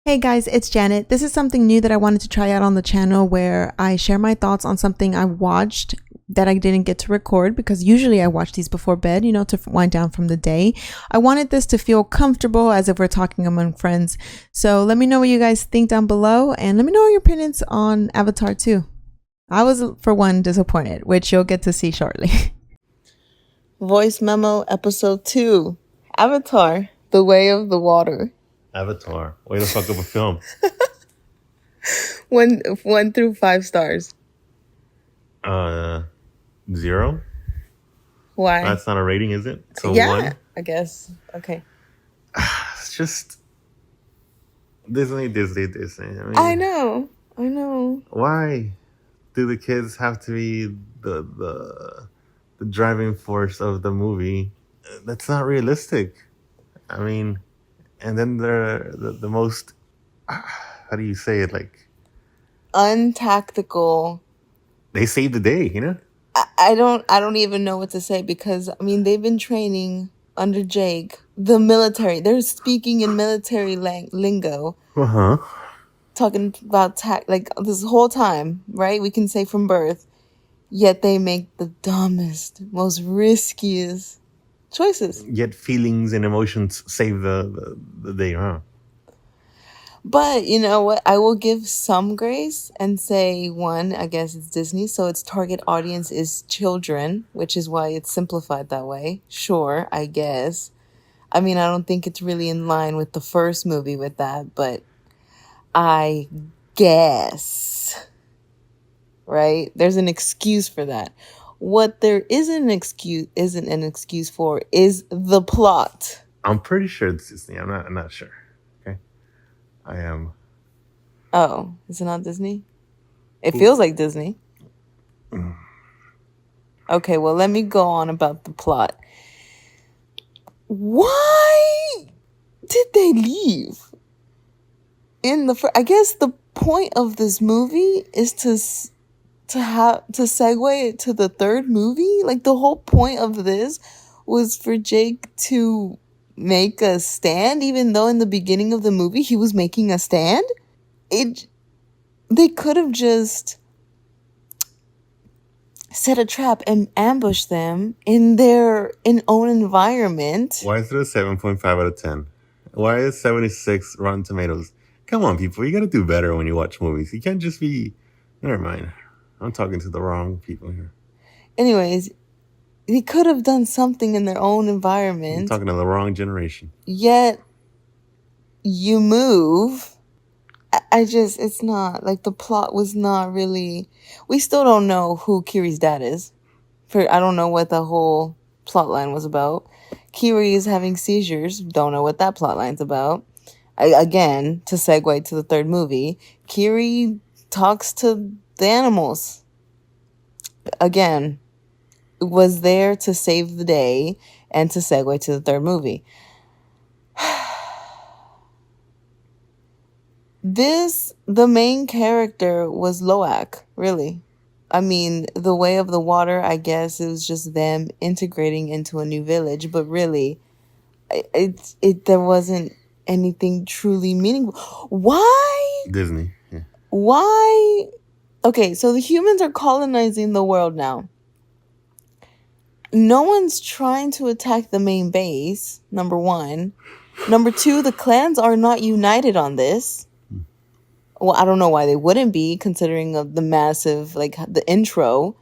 Hey guys, it's Janet. This is something new that I wanted to try out on the channel where I share my thoughts on something I watched that I didn't get to record because usually I watch these before bed, to wind down from the day. I wanted this to feel comfortable as if we're talking among friends. So let me know what you guys think down below and let me know your opinions on Avatar 2. I was, for one, disappointed, which you'll get to see shortly. Voice memo episode 2, Avatar, The Way of the Water. Avatar. Way to fuck up a film. 1 through 5 stars. 0. Why? That's not a rating, is it? So yeah, 1. I guess. Okay. It's just Disney. I know. Why do the kids have to be the driving force of the movie? That's not realistic. I mean, and then they're the most, how do you say it? Like, untactical. They saved the day, I don't even know what to say because they've been training under Jake, the military. They're speaking in military lingo. Talking about like this whole time, right? We can say from birth. Yet they make the dumbest, most riskiest choices. Yet feelings and emotions save the day, huh? But you know what? I will give some grace and say, one, I guess it's Disney, so its target audience is children, which is why it's simplified that way. Sure, I guess. I don't think it's really in line with the first movie with that, but I guess. Right? There's an excuse for that. What there isn't an excuse for is the plot. I'm pretty sure it's Disney. I'm not sure. Okay. I am. Oh, is it not Disney? It feels like Disney. Okay, well, let me go on about the plot. Why did they leave? I guess the point of this movie is to segue it to the third movie. Like, the whole point of this was for Jake to make a stand, even though in the beginning of the movie he was making a stand. They could have just set a trap and ambushed them in their own environment. Why is it a 7.5 out of 10? Why is 76 Rotten Tomatoes? Come on, people. You gotta do better when you watch movies. You can't just be... Never mind. I'm talking to the wrong people here. Anyways, they could have done something in their own environment. I'm talking to the wrong generation. Yet, you move. It's not, like, the plot was not really... We still don't know who Kiri's dad is. I don't know what the whole plot line was about. Kiri is having seizures. Don't know what that plot line's about. Again, to segue to the third movie, Kiri talks to the animals. Again, was there to save the day and to segue to the third movie. The main character was Loak, really. The Way of the Water, I guess it was just them integrating into a new village, but really, there wasn't anything truly meaningful. Why? Disney. Yeah. Why? Okay, so the humans are colonizing the world now. No one's trying to attack the main base, number one. Number two, the clans are not united on this. Well, I don't know why they wouldn't be, considering the massive, like, the intro.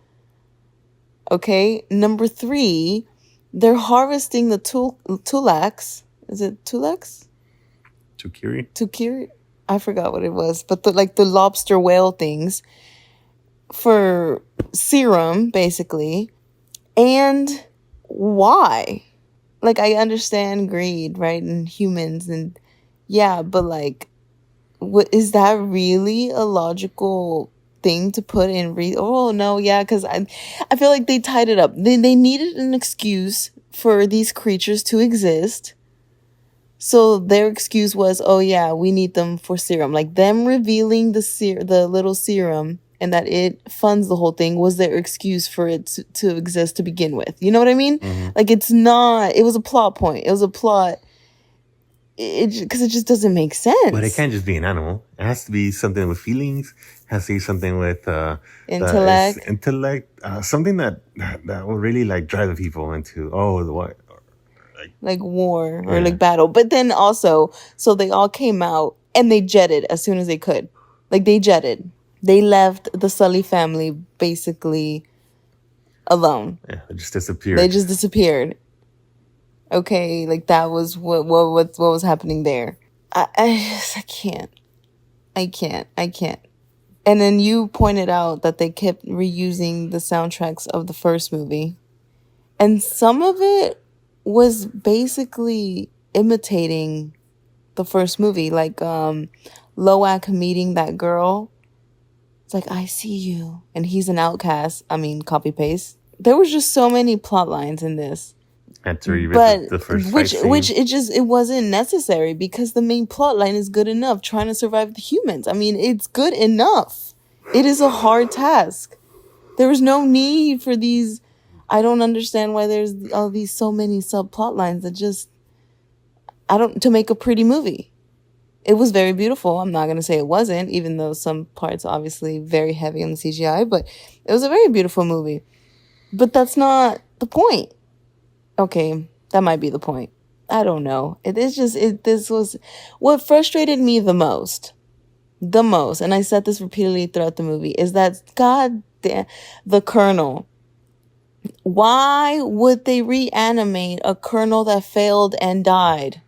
Okay, number three, they're harvesting the Tulax. Is it Tulax? Tukiri? I forgot what it was. But the lobster whale things for serum, basically. And why? Like, I understand greed, right? And humans and yeah, but like, what is that really a logical thing to put in? Oh no, yeah, because I feel like they tied it up. They needed an excuse for these creatures to exist. So their excuse was, oh yeah, we need them for serum. Like, them revealing the little serum and that it funds the whole thing was their excuse for it to exist to begin with. You know what I mean? Mm-hmm. Like, it was a plot point. It was a plot because it just doesn't make sense. But it can't just be an animal. It has to be something with feelings. It has to be something with Intellect. Something that will really like drive the people into what like war or like battle. But then also, so they all came out and they jetted as soon as they could. Like they jetted. They left the Sully family basically alone. Yeah, they just disappeared. Okay, like that was what was happening there. I can't. And then you pointed out that they kept reusing the soundtracks of the first movie. And some of it was basically imitating the first movie. Like Loak meeting that girl. It's like, I see you. And he's an outcast. I mean, copy paste. There was just so many plot lines in this. Had to revisit the first which it wasn't necessary because the main plot line is good enough. Trying to survive the humans. I mean, it's good enough. It is a hard task. There was no need for these. I don't understand why there's all these so many subplot lines that just to make a pretty movie. It was very beautiful. I'm not going to say it wasn't, even though some parts obviously very heavy on the CGI, but it was a very beautiful movie. But that's not the point. Okay, that might be the point. I don't know. This was what frustrated me the most, and I said this repeatedly throughout the movie, is that goddamn the Colonel. Why would they reanimate a Colonel that failed and died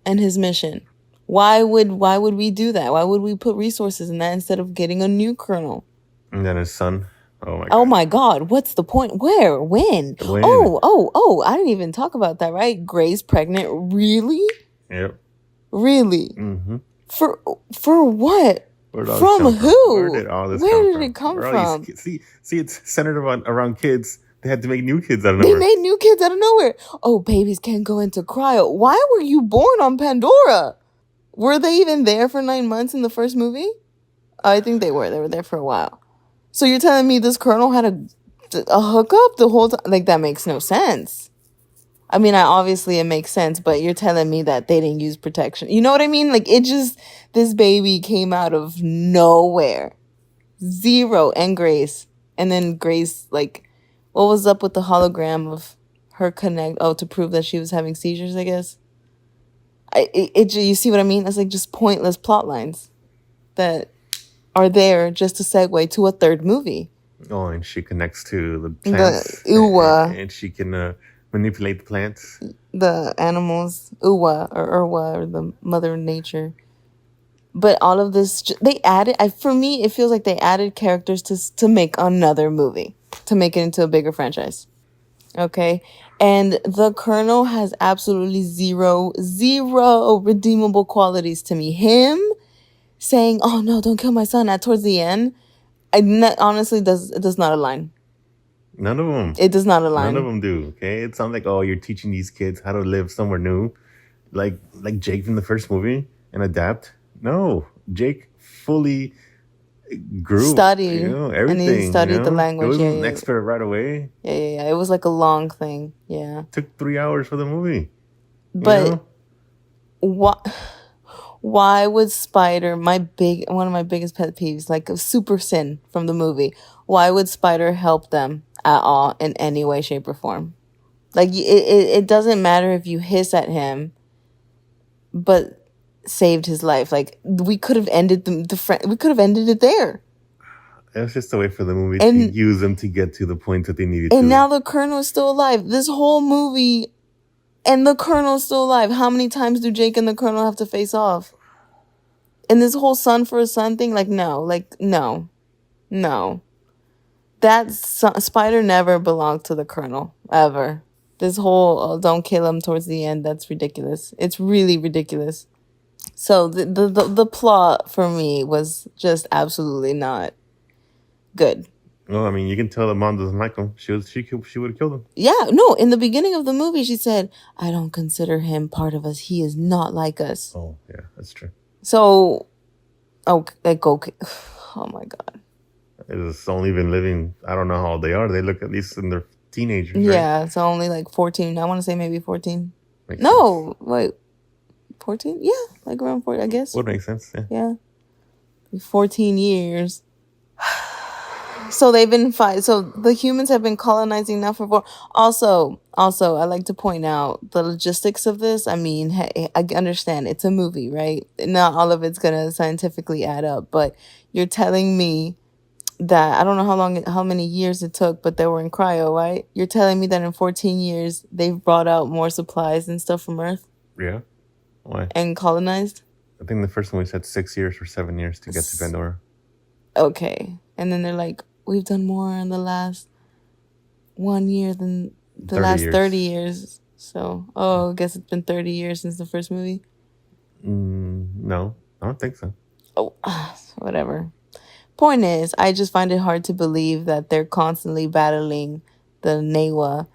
in his mission? Why would we do that? Why would we put resources in that instead of getting a new Colonel? And then his son. Oh my God. What's the point? Where? When? Oh, I didn't even talk about that, right? Gray's pregnant. Really? Yep. Really? Mm-hmm. For what? From who? Where did it come from? See, it's centered around kids. They had to make new kids out of nowhere. They made new kids out of nowhere. Oh, babies can't go into cryo. Why were you born on Pandora? Were they even there for 9 months in the first movie? I think they were. They were there for a while. So you're telling me this Colonel had a hookup the whole time? Like, that makes no sense. I mean, obviously it makes sense, but you're telling me that they didn't use protection. You know what I mean? Like, this baby came out of nowhere. Zero. And Grace. And then Grace, like, what was up with the hologram of her connect? Oh, to prove that she was having seizures, I guess. You see what I mean? It's like just pointless plot lines that are there just to segue to a third movie. Oh, and she connects to the plants. The Uwa. And she can manipulate the plants. The animals. Uwa or Urwa or the Mother Nature. But all of this, they added, for me, it feels like they added characters to make another movie. To make it into a bigger franchise. Okay? And the Colonel has absolutely zero redeemable qualities to me. Him saying, "Oh no, don't kill my son," towards the end, honestly does not align. None of them. It does not align. None of them do. Okay, it sounds like, oh, you're teaching these kids how to live somewhere new, like Jake from the first movie and adapt. No, Jake fully grew, studied, everything, and he studied the language. He wasn't an expert right away. Yeah. It was like a long thing. Yeah, it took 3 hours for the movie. But why would Spider, one of my biggest pet peeves, like a super sin from the movie, why would Spider help them at all in any way, shape, or form? Like it doesn't matter if you hiss at him, but saved his life. Like, we could have ended we could have ended it there. It was just a way for the movie to use them to get to the point that they needed to. And now the Colonel is still alive. This whole movie, and the Colonel's still alive. How many times do Jake and the Colonel have to face off? And this whole son for a son thing, no. That Spider never belonged to the Colonel, ever. This whole don't kill him towards the end, that's ridiculous. It's really ridiculous. So the plot for me was just absolutely not good. Well, I mean, you can tell the mom doesn't like him. She would have killed him. Yeah, no. In the beginning of the movie, she said, "I don't consider him part of us. He is not like us." Oh, yeah, that's true. So, okay. Oh my God. It's only been living. I don't know how old they are. They look at least in their teenagers. Yeah, right? it's only like 14. I want to say maybe 14. Makes no, sense. wait. 14? Yeah, like around 40, I guess. Would make sense. Yeah. Yeah. 14 years. So they've been so the humans have been colonizing now for 4. Also, I like to point out the logistics of this. I mean, hey, I understand it's a movie, right? Not all of it's gonna scientifically add up, but you're telling me that I don't know how many years it took, but they were in cryo, right? You're telling me that in 14 years they've brought out more supplies and stuff from Earth? Yeah. Why? And colonized? I think the first one we said 6 years or 7 years to get to Pandora. Okay. And then they're like, we've done more in the last 1 year than the last 30 years. So, I guess it's been 30 years since the first movie. No, I don't think so. Oh, whatever. Point is, I just find it hard to believe that they're constantly battling the Navis.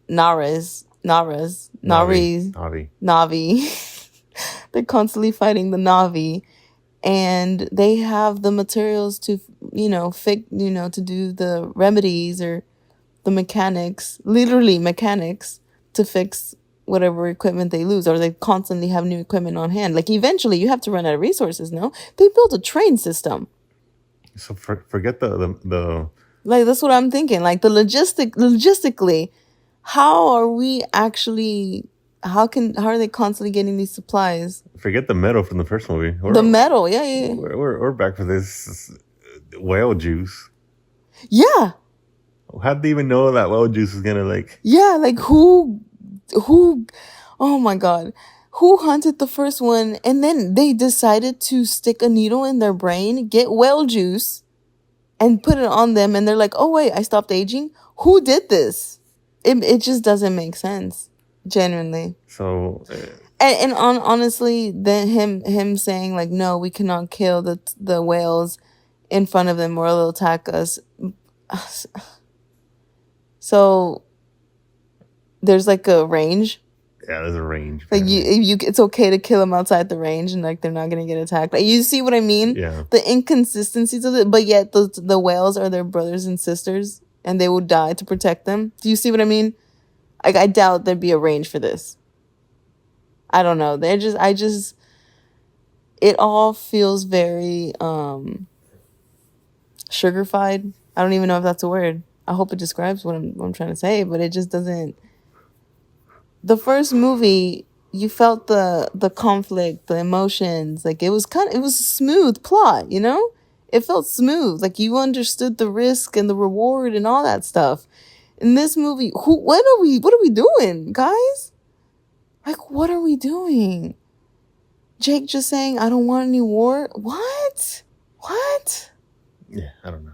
Navi. They're constantly fighting the Navi, and they have the materials to, to do the remedies or the literally mechanics to fix whatever equipment they lose, or they constantly have new equipment on hand. Like eventually you have to run out of resources. No, they built a train system. So forget the like, that's what I'm thinking. Like logistically, how are they constantly getting these supplies? Forget the metal from the first movie. Metal, yeah. We're back for this whale juice. Yeah. How'd they even know that whale juice is gonna Yeah, like who oh my god. Who hunted the first one and then they decided to stick a needle in their brain, get whale juice, and put it on them, and they're like, oh wait, I stopped aging? Who did this? It just doesn't make sense. Genuinely. So honestly, then him saying like, no, we cannot kill the whales in front of them or they'll attack us. So there's like a range. Yeah, there's a range. Like it's okay to kill them outside the range, and like they're not gonna get attacked. Like, you see what I mean? Yeah. The inconsistencies of it, but yet the whales are their brothers and sisters, and they will die to protect them. Do you see what I mean? Like, I doubt there'd be a range for this. I don't know. It all feels very sugarfied. I don't even know if that's a word. I hope it describes what I'm trying to say, but it just doesn't. The first movie, you felt the conflict, the emotions. Like, it was a smooth plot, you know? It felt smooth. Like, you understood the risk and the reward and all that stuff. In this movie, what are we doing, guys? Like, what are we doing? Jake just saying, I don't want any war? What? Yeah, I don't know.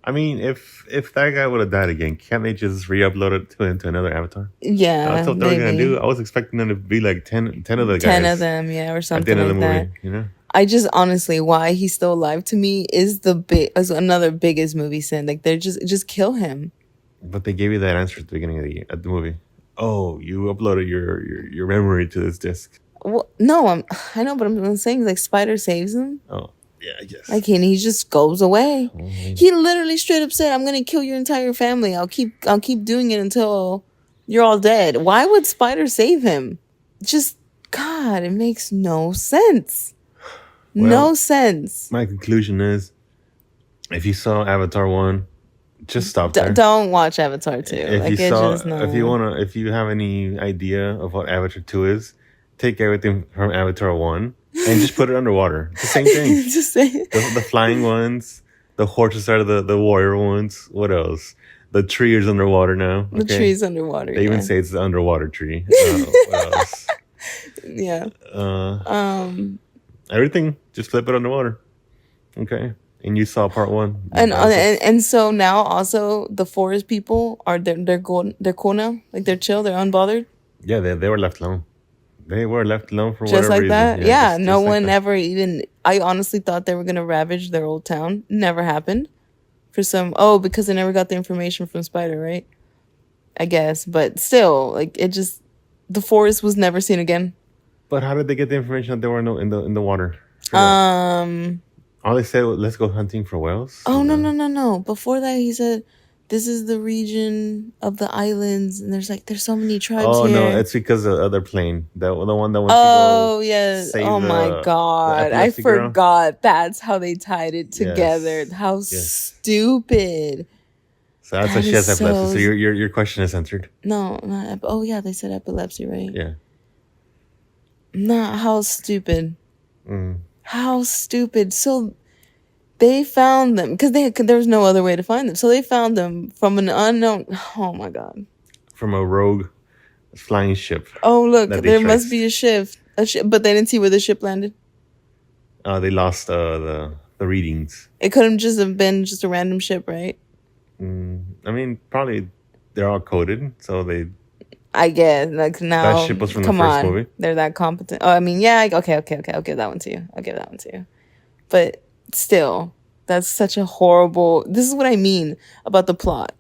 I mean, if that guy would have died again, can't they just re-upload it into another avatar? Yeah, that's what they were gonna do. I was expecting them to be like 10 of the guys. 10 of them, yeah, or something at the end of the movie, that. You know? I just, honestly, why he's still alive to me is another biggest movie sin. Like, they're just kill him. But they gave you that answer at the beginning of the movie. Oh, you uploaded your memory to this disc. Well, no, I know, but I'm saying, like, Spider saves him. Oh, yeah, I guess. Like, and he just goes away. He literally straight up said, "I'm gonna kill your entire family. I'll keep doing it until you're all dead." Why would Spider save him? Just, God, it makes no sense. Well, no sense. My conclusion is, if you saw Avatar 1, just stop there. Don't watch Avatar 2. If you have any idea of what Avatar 2 is, take everything from Avatar 1 and just put it underwater. It's the same thing. Just say it. The flying ones, the horses are the warrior ones. What else? The tree is underwater now. Okay? The tree's underwater. They even say it's the underwater tree. What else? Yeah. Everything, just flip it underwater. Okay. And you saw part 1. And so now also the forest people are they're cool now. Like, they're chill, they're unbothered. Yeah, they were left alone. They were left alone for just whatever like reason. that. Yeah, no like one that. ever even. I honestly thought they were gonna ravage their old town. Never happened. Because they never got the information from Spider, right? I guess, but still, like, the forest was never seen again. But how did they get the information that there were no in the water? All they said was, let's go hunting for whales. Oh, no. Before that, he said, this is the region of the islands, and there's so many tribes Oh here. no, it's because of the other plane. The one that wants Oh to go yeah. save Oh my the God. I epilepsy girl. forgot that's how they tied it together. Yes. How Yes. stupid. So that's That why she is has epilepsy. so- So your question is answered. No, not oh yeah, they said epilepsy, right? Yeah. Nah, how stupid. Mm. How stupid. So they found them because there was no other way to find them. So they found them from an unknown. Oh my God. From a rogue flying ship. Oh look, that they there must traced. be a ship, but they didn't see where the ship landed. They lost the readings. It couldn't just have been just a random ship, right? I mean, probably they're all coded, so they. I guess like now. That ship was from the come first on, movie. they're that competent. Oh, I mean, yeah. Okay. I'll give that one to you. But still, that's such a horrible. This is what I mean about the plot.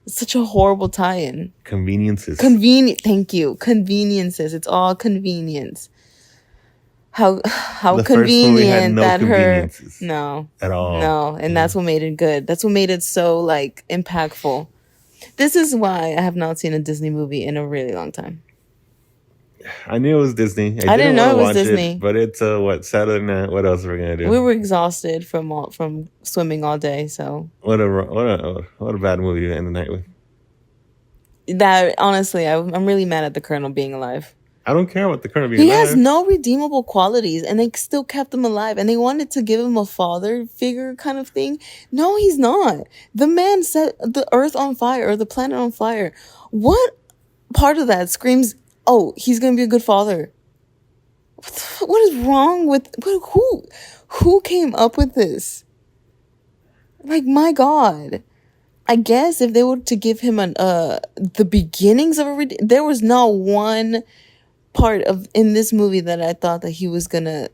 It's such a horrible tie-in. Conveniences. Convenient. Thank you. Conveniences. It's all convenience. How The first movie had convenient no that her. conveniences No. at all. No, and that's what made it good. That's what made it so like impactful. This is why I have not seen a Disney movie in a really long time. I knew it was Disney. I didn't know wanna it was watch Disney. But it's Saturday night. What else are we gonna do? We were exhausted from swimming all day, so What a bad movie to end the night with. that honestly, I'm really mad at the Colonel being alive. I don't care what the Colonel being He alive. has no redeemable qualities, and they still kept him alive, and they wanted to give him a father figure kind of thing. No, he's not. The man set the earth on fire, or the planet on fire. What part of that screams, oh, he's gonna be a good father? What is wrong with who came up with this? Like, my God. I guess if they were to give him the beginnings of there was not one part of in this movie that I thought that he was gonna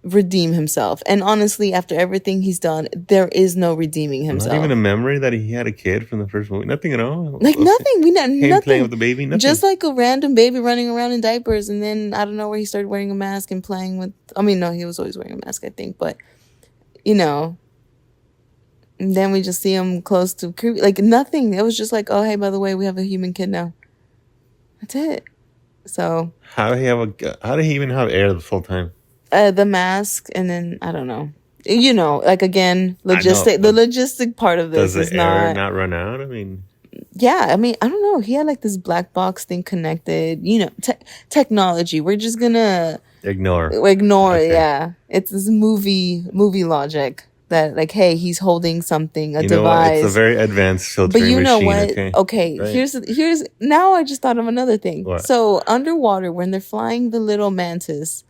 redeem himself. And honestly, after everything he's done, there is no redeeming himself. Not even a memory that he had a kid from the first movie. Nothing at all. Like nothing. We know Him nothing. playing with the baby. Nothing. Just like a random baby running around in diapers, and then I don't know where he started wearing a mask and playing with. I mean, no, he was always wearing a mask, I think, but you know. And then we just see him close to creepy. Like nothing. It was just like, oh hey, by the way, we have a human kid now. That's it. So How did he even have air this whole time? the mask, and then I don't know. You know, like again, logistic. know, The logistic part of this Does is the air not. not run out? I mean, Yeah, I mean, I don't know. He had like this black box thing connected. You know, technology. We're just gonna ignore. it. Yeah, it's this movie logic that like, hey, he's holding something, a You know what? device. It's a very advanced filtering But you know machine. what? Okay, Right. here's now I just thought of another thing. What? So underwater, when they're flying the little mantis,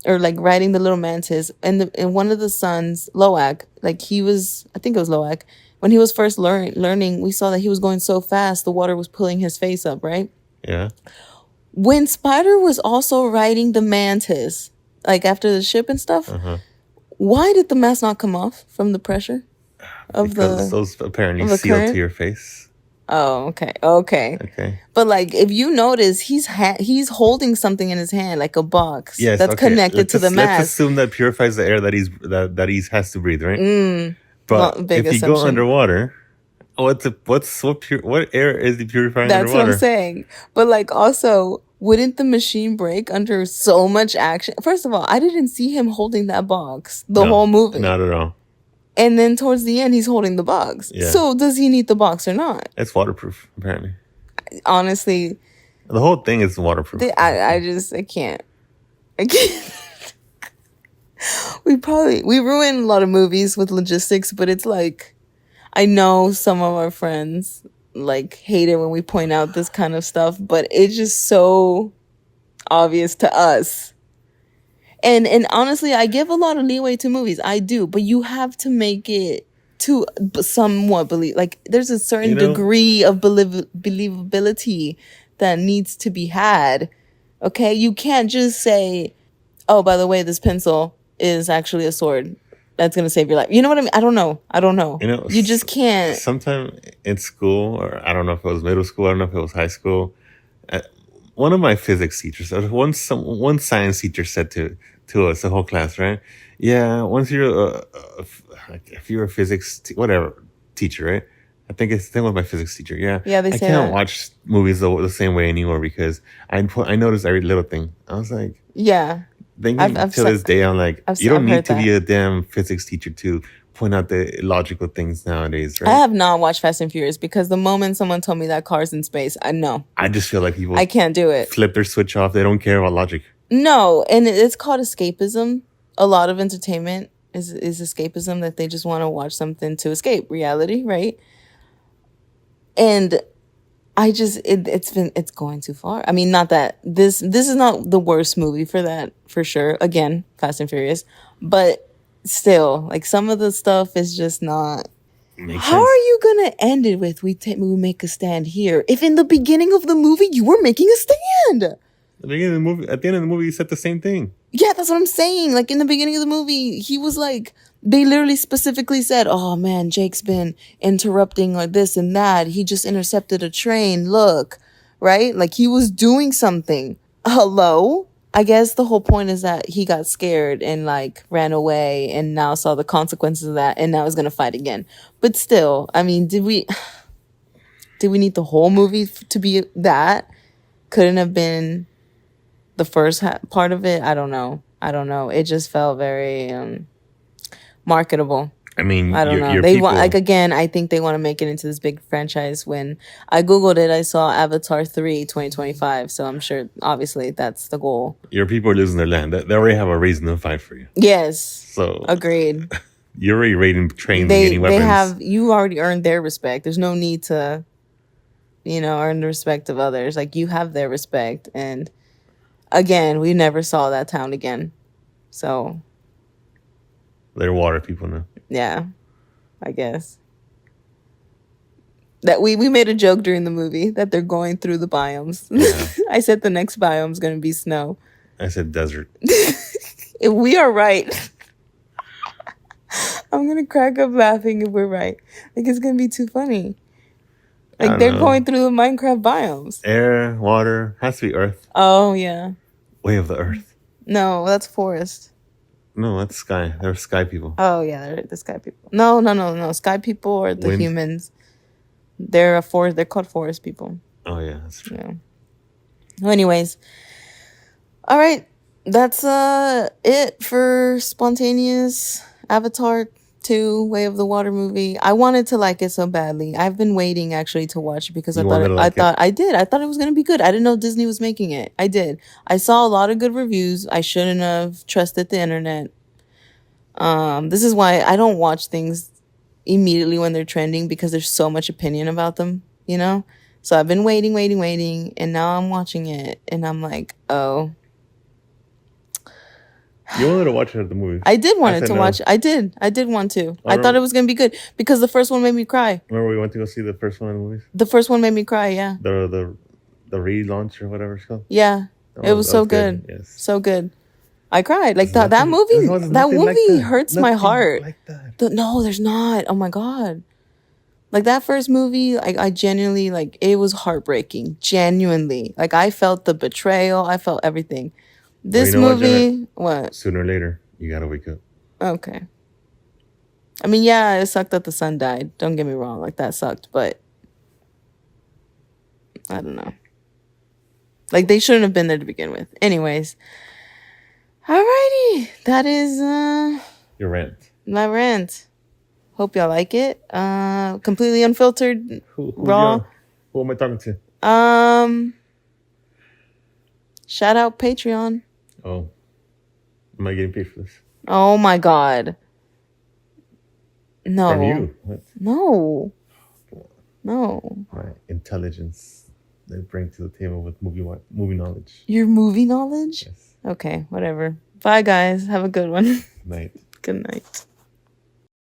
or like riding the little mantis, and one of the sons, Loak, like he was, I think it was Loak, when he was first learning, we saw that he was going so fast, the water was pulling his face up, right? Yeah. When Spider was also riding the mantis, like after the ship and stuff, why did the mask not come off from the pressure of Because those apparently of the seal current? to your face. Oh, okay. Okay. But like, if you notice, he's holding something in his hand, like a box Yes. that's okay. connected to the Let's mask. assume that purifies the air that he has to breathe, right? Well, But big if you go assumption. underwater, what air is he purifying That's underwater? what I'm saying. But like, also, wouldn't the machine break under so much action? First of all, I didn't see him holding that box the whole movie. Not at all. And then towards the end, he's holding the box. Yeah. So does he need the box or not? It's waterproof, apparently. Honestly, The whole thing is waterproof. I can't. We ruin a lot of movies with logistics, but it's like, I know some of our friends like hate it when we point out this kind of stuff, but it's just so obvious to us. And honestly, I give a lot of leeway to movies. I do, but you have to make it to somewhat believe. Like there's a certain degree of believability that needs to be had. Okay, you can't just say, "Oh, by the way, this pencil is actually a sword that's gonna save your life." You know what I mean? I don't know. You just can't. Sometime in school, or I don't know if it was middle school, I don't know if it was high school. One of my physics teachers, one science teacher said to us, the whole class, right? Yeah, once you're if you're a physics whatever teacher, right? I think it's the same with my physics teacher. Yeah. Yeah, they I say can't that. watch movies the same way anymore because I noticed every little thing. I was like, Yeah. thinking till this day, I'm like, you don't need to be a damn physics teacher to point out the illogical things nowadays, right? I have not watched Fast and Furious because the moment someone told me that car's in space, I know. I just feel like people I can't do it. Flip their switch off. They don't care about logic. No, and it's called escapism. A lot of entertainment is escapism, that they just want to watch something to escape reality, right? And I just it's going too far. I mean, not that this is not the worst movie for that, for sure. Again, Fast and Furious, but still, like, some of the stuff is just not. How are you gonna end it with we make a stand here if in the beginning of the movie you were making a stand? The beginning of the movie, at the end of the movie, you said the same thing. Yeah, that's what I'm saying. Like, in the beginning of the movie, he was like, they literally specifically said, "Oh man, Jake's been interrupting or this and that. He just intercepted a train. Look," right? Like, he was doing something. Hello? I guess the whole point is that he got scared and like ran away and now saw the consequences of that and now is gonna fight again. But still, I mean, did we need the whole movie to be that? Couldn't have been the first part of it. I don't know. It just felt very marketable. I mean, I don't know. They want, like, again, I think they want to make it into this big franchise. When I Googled it, I saw Avatar 3 2025. So I'm sure, obviously, that's the goal. Your people are losing their land. They already have a reason to fight for you. Yes. So agreed. You're already raiding trains and getting weapons. You already earned their respect. There's no need to, earn the respect of others. Like, you have their respect. And again, we never saw that town again. So they're water people now. Yeah, I guess. That we made a joke during the movie that they're going through the biomes. Yeah. I said the next biome is going to be snow. I said desert. If we are right. I'm going to crack up laughing if we're right. Like, it's going to be too funny. Like, they're going through the Minecraft biomes. Air, water, has to be earth. Oh, yeah. Way of the earth. No, that's forest. No, that's sky. They're sky people. Oh, yeah, they're the sky people. No. Sky people are the humans. They're They're called forest people. Oh, yeah, that's true. Yeah. Well, anyways. All right. That's it for Spontaneous Avatar 2 Way of the Water movie. I wanted to like it so badly. I've been waiting actually to watch it because I thought it was going to be good. I didn't know Disney was making it. I did. I saw a lot of good reviews. I shouldn't have trusted the internet. This is why I don't watch things immediately when they're trending, because there's so much opinion about them, So I've been waiting, and now I'm watching it and I'm like, oh. You wanted to watch it at the movies. I did want to watch it. I did want to. I thought it was going to be good because the first one made me cry. Remember we went to go see the first one in the movies? The first one made me cry, yeah. The relaunch or whatever it's called? Yeah. It was so good. Yes. So good. I cried. Like, that movie hurts my heart. Like that. No, there's not. Oh my God. Like, that first movie, I genuinely, like, it was heartbreaking. Genuinely. Like, I felt the betrayal. I felt everything. This movie, what? Sooner or later, you gotta wake up. Okay. I mean, yeah, it sucked that the son died. Don't get me wrong. Like, that sucked. But I don't know. Like, they shouldn't have been there to begin with. Anyways. Alrighty. That is your rant. My rant. Hope y'all like it. Completely unfiltered. Raw. Who am I talking to? Shout out Patreon. Oh. Am I getting paid for this? Oh my God. No. From you? What? No. My intelligence they bring to the table with movie knowledge. Your movie knowledge? Yes. Okay, whatever. Bye, guys. Have a good one. Night. Good night.